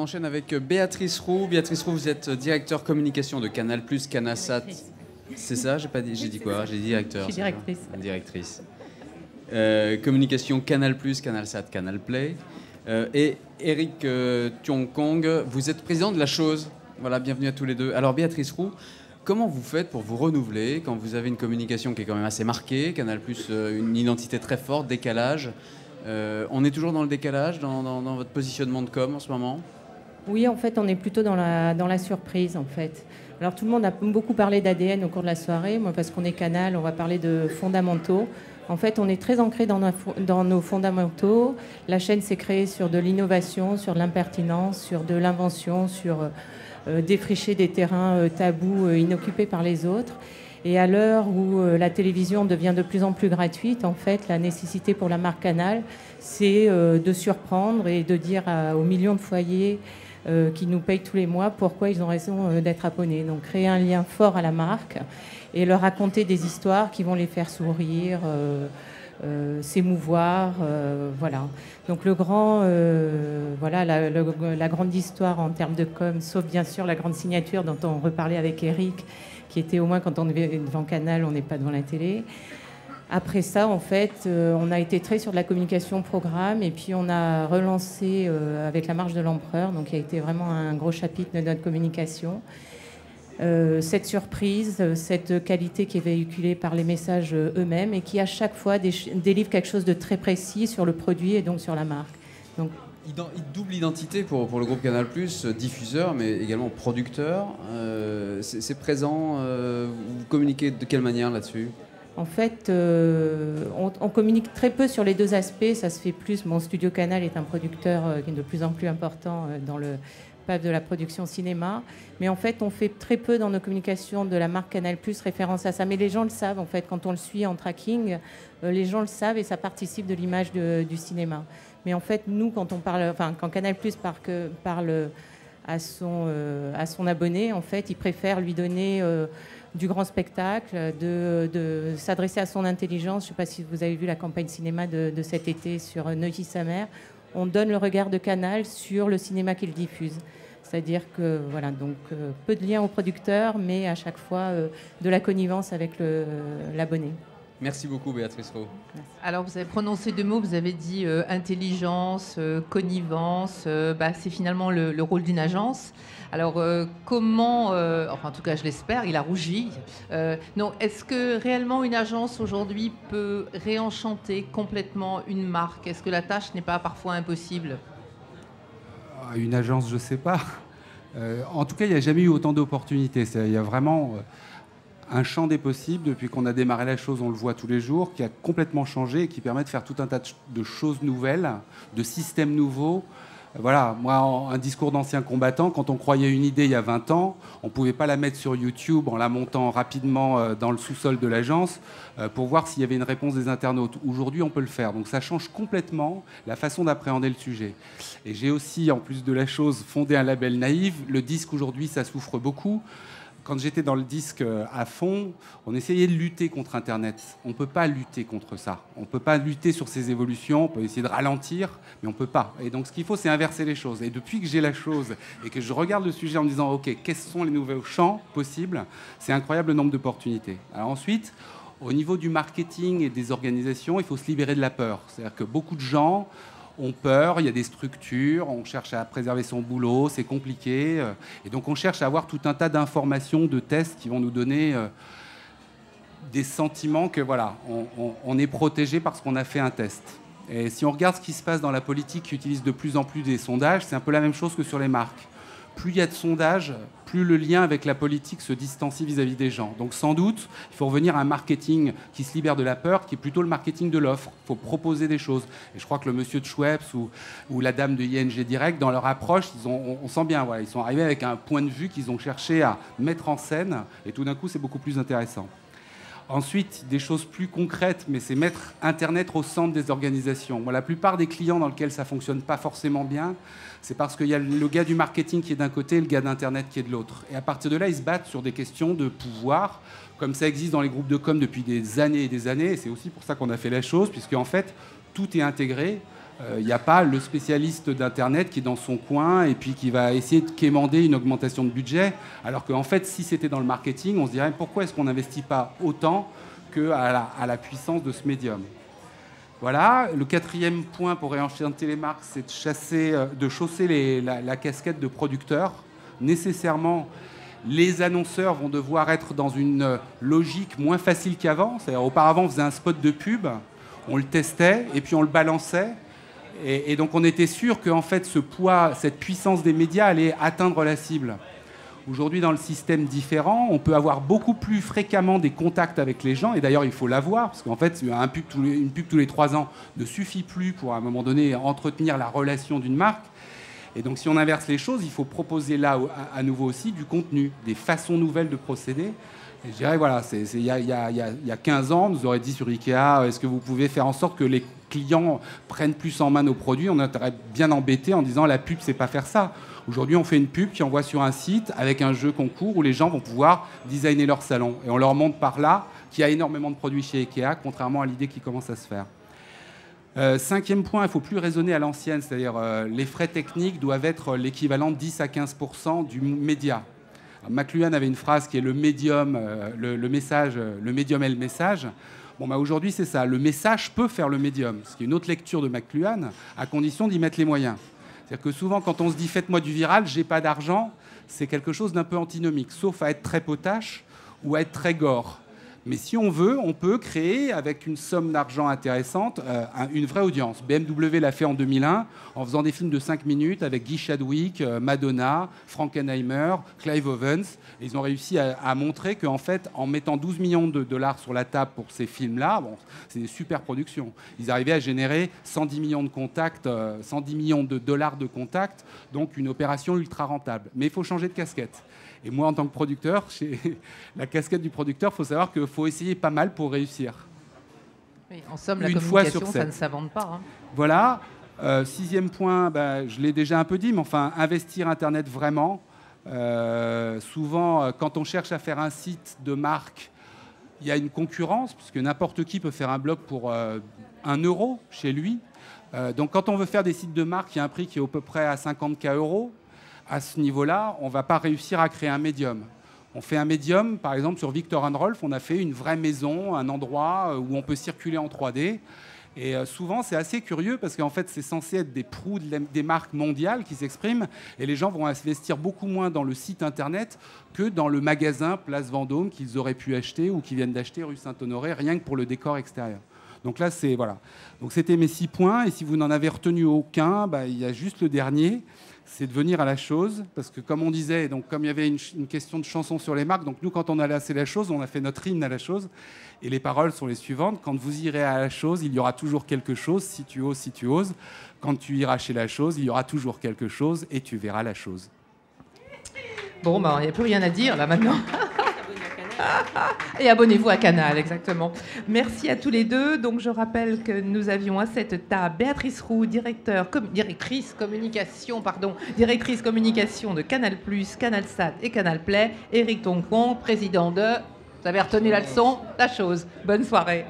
enchaîne avec Béatrice Roux. Béatrice Roux, vous êtes directeur communication de Canal+, Canalsat. C'est ça, j'ai dit quoi? J'ai dit directeur. Je suis directrice. Directrice. Communication Canal+, Canalsat, Canalplay. Et Eric Tiong-Kong, vous êtes président de La Chose. Voilà, bienvenue à tous les deux. Alors Béatrice Roux, comment vous faites pour vous renouveler quand vous avez une communication qui est quand même assez marquée, Canal+, une identité très forte, décalage. On est toujours dans le décalage, dans votre positionnement de com en ce moment? Oui, en fait, on est plutôt dans la surprise, en fait. Alors, tout le monde a beaucoup parlé d'ADN au cours de la soirée. Moi, parce qu'on est Canal, on va parler de fondamentaux. En fait, on est très ancré dans nos fondamentaux. La chaîne s'est créée sur de l'innovation, sur de l'impertinence, sur de l'invention, sur défricher des terrains tabous, inoccupés par les autres. Et à l'heure où la télévision devient de plus en plus gratuite, en fait, la nécessité pour la marque Canal, c'est de surprendre et de dire aux millions de foyers qui nous payent tous les mois pourquoi ils ont raison d'être abonnés. Donc créer un lien fort à la marque et leur raconter des histoires qui vont les faire sourire, s'émouvoir, voilà. Donc la grande histoire en termes de com, sauf bien sûr la grande signature dont on reparlait avec Eric, qui était au moins quand on est devant Canal, on n'est pas devant la télé. Après ça, en fait, on a été très sur de la communication programme et puis on a relancé avec la marche de l'empereur, donc il a été vraiment un gros chapitre de notre communication. Cette surprise, cette qualité qui est véhiculée par les messages eux-mêmes et qui à chaque fois délivre quelque chose de très précis sur le produit et donc sur la marque. Donc, double identité pour le groupe Canal+, diffuseur mais également producteur. C'est présent, vous communiquez de quelle manière là-dessus? En fait, on communique très peu sur les deux aspects. Ça se fait plus. Mon Studio Canal est un producteur qui est de plus en plus important dans le pavé de la production cinéma. Mais en fait, on fait très peu dans nos communications de la marque Canal+ référence à ça. Mais les gens le savent, en fait. Quand on le suit en tracking, les gens le savent et ça participe de l'image du cinéma. Mais en fait, nous, quand Canal+ parle à son abonné, en fait, il préfère lui donner du grand spectacle, de s'adresser à son intelligence. Je ne sais pas si vous avez vu la campagne cinéma de cet été sur Neuilly-sa-Mère. On donne le regard de Canal sur le cinéma qu'il diffuse. C'est-à-dire que, voilà, donc peu de liens au producteur, mais à chaque fois de la connivence avec l'abonné. Merci beaucoup, Béatrice Roux. Alors, vous avez prononcé deux mots, vous avez dit intelligence, connivence. C'est finalement le rôle d'une agence. Alors, comment, en tout cas, je l'espère, il a rougi. Non, est-ce que réellement une agence aujourd'hui peut réenchanter complètement une marque? Est-ce que la tâche n'est pas parfois impossible? Une agence, je ne sais pas. En tout cas, il n'y a jamais eu autant d'opportunités. Il y a vraiment un champ des possibles, depuis qu'on a démarré la chose, on le voit tous les jours, qui a complètement changé et qui permet de faire tout un tas de choses nouvelles, de systèmes nouveaux. Voilà, moi, un discours d'ancien combattant, quand on croyait une idée il y a 20 ans, on ne pouvait pas la mettre sur YouTube en la montant rapidement dans le sous-sol de l'agence pour voir s'il y avait une réponse des internautes. Aujourd'hui, on peut le faire. Donc ça change complètement la façon d'appréhender le sujet. Et j'ai aussi, en plus de la chose, fondé un label Naïve. Le disque, aujourd'hui, ça souffre beaucoup. Quand j'étais dans le disque à fond, on essayait de lutter contre Internet. On ne peut pas lutter contre ça. On ne peut pas lutter sur ces évolutions. On peut essayer de ralentir, mais on ne peut pas. Et donc, ce qu'il faut, c'est inverser les choses. Et depuis que j'ai la chose et que je regarde le sujet en me disant « Ok, quels sont les nouveaux champs possibles ?» C'est incroyable le nombre d'opportunités. Alors ensuite, au niveau du marketing et des organisations, il faut se libérer de la peur. C'est-à-dire que beaucoup de gens ont peur, il y a des structures, on cherche à préserver son boulot, c'est compliqué. Et donc on cherche à avoir tout un tas d'informations, de tests qui vont nous donner des sentiments que voilà, on est protégé parce qu'on a fait un test. Et si on regarde ce qui se passe dans la politique qui utilise de plus en plus des sondages, c'est un peu la même chose que sur les marques. Plus il y a de sondages, plus le lien avec la politique se distancie vis-à-vis des gens. Donc sans doute, il faut revenir à un marketing qui se libère de la peur, qui est plutôt le marketing de l'offre. Il faut proposer des choses. Et je crois que le monsieur de Schweppes ou la dame de ING Direct, dans leur approche, on sent bien, voilà, ils sont arrivés avec un point de vue qu'ils ont cherché à mettre en scène. Et tout d'un coup, c'est beaucoup plus intéressant. Ensuite, des choses plus concrètes, mais c'est mettre Internet au centre des organisations. Moi, la plupart des clients dans lesquels ça ne fonctionne pas forcément bien, c'est parce qu'il y a le gars du marketing qui est d'un côté et le gars d'Internet qui est de l'autre. Et à partir de là, ils se battent sur des questions de pouvoir, comme ça existe dans les groupes de com depuis des années et des années. Et c'est aussi pour ça qu'on a fait la chose, puisque en fait, tout est intégré. Il n'y a pas le spécialiste d'Internet qui est dans son coin et puis qui va essayer de quémander une augmentation de budget. Alors qu'en fait, si c'était dans le marketing, on se dirait pourquoi est-ce qu'on n'investit pas autant qu'à la puissance de ce médium. Voilà. Le 4e point pour réenchanter les marques, c'est de chausser la casquette de producteur. Nécessairement, les annonceurs vont devoir être dans une logique moins facile qu'avant. C'est-à-dire, auparavant, on faisait un spot de pub, on le testait et puis on le balançait. Et donc on était sûr qu'en fait ce poids, cette puissance des médias allait atteindre la cible. Aujourd'hui, dans le système différent, on peut avoir beaucoup plus fréquemment des contacts avec les gens. Et d'ailleurs, il faut l'avoir, parce qu'en fait, une pub tous les 3 ans ne suffit plus pour, à un moment donné, entretenir la relation d'une marque. Et donc, si on inverse les choses, il faut proposer là, à nouveau aussi, du contenu, des façons nouvelles de procéder. Et je dirais, voilà, il y a 15 ans, on nous aurait dit sur Ikea, est-ce que vous pouvez faire en sorte que les clients prennent plus en main nos produits? On aurait bien embêté en disant, la pub, c'est pas faire ça. Aujourd'hui, on fait une pub qui envoie sur un site avec un jeu concours où les gens vont pouvoir designer leur salon. Et on leur montre par là qu'il y a énormément de produits chez Ikea, contrairement à l'idée qui commence à se faire. 5e point, il ne faut plus raisonner à l'ancienne, c'est-à-dire les frais techniques doivent être l'équivalent de 10 à 15% du média. Alors, McLuhan avait une phrase qui est le médium, le message, le médium est le message. Bon, bah, aujourd'hui, c'est ça. Le message peut faire le médium, ce qui est une autre lecture de McLuhan, à condition d'y mettre les moyens. C'est-à-dire que souvent, quand on se dit « faites-moi du viral, j'ai pas d'argent », c'est quelque chose d'un peu antinomique, sauf à être très potache ou à être très gore. Mais si on veut, on peut créer, avec une somme d'argent intéressante, une vraie audience. BMW l'a fait en 2001, en faisant des films de 5 minutes avec Guy Chadwick, Madonna, Frankenheimer, Clive Owens. Et ils ont réussi à montrer qu'en fait, en mettant 12 millions de dollars sur la table pour ces films-là, bon, c'est des super productions. Ils arrivaient à générer 110 millions de contacts, 110 millions de dollars de contacts, donc une opération ultra rentable. Mais il faut changer de casquette. Et moi, en tant que producteur, la casquette du producteur, il faut savoir qu'il faut essayer pas mal pour réussir. Oui, en somme, la communication, ça ne s'invente pas. Hein. Voilà. 6e point, je l'ai déjà un peu dit, mais enfin, investir Internet vraiment. Souvent, quand on cherche à faire un site de marque, il y a une concurrence, puisque n'importe qui peut faire un blog pour 1 euro chez lui. Donc, quand on veut faire des sites de marque, il y a un prix qui est à peu près à 50 000 €. À ce niveau-là, on ne va pas réussir à créer un médium. On fait un médium, par exemple, sur Viktor & Rolf, on a fait une vraie maison, un endroit où on peut circuler en 3D. Et souvent, c'est assez curieux parce qu'en fait, c'est censé être des proues des marques mondiales qui s'expriment et les gens vont investir beaucoup moins dans le site Internet que dans le magasin Place Vendôme qu'ils auraient pu acheter ou qu'ils viennent d'acheter rue Saint-Honoré, rien que pour le décor extérieur. Donc là, voilà. Donc c'était mes 6 points. Et si vous n'en avez retenu aucun, il y a juste le dernier. C'est de venir à la chose, parce que comme on disait, donc comme il y avait une question de chanson sur les marques, donc nous quand on a lancé la chose, on a fait notre hymne à la chose, et les paroles sont les suivantes: quand vous irez à la chose, il y aura toujours quelque chose, si tu oses, si tu oses. Quand tu iras chez la chose, il y aura toujours quelque chose, et tu verras la chose. Bon, il n'y a plus rien à dire là maintenant. Et abonnez-vous à Canal, exactement. Merci à tous les deux. Donc, je rappelle que nous avions à cette table Béatrice Roux, directrice communication de Canal+, CanalSat et Canal Play. Éric Tonquon, président de... Vous avez retenu la leçon? La chose. Bonne soirée.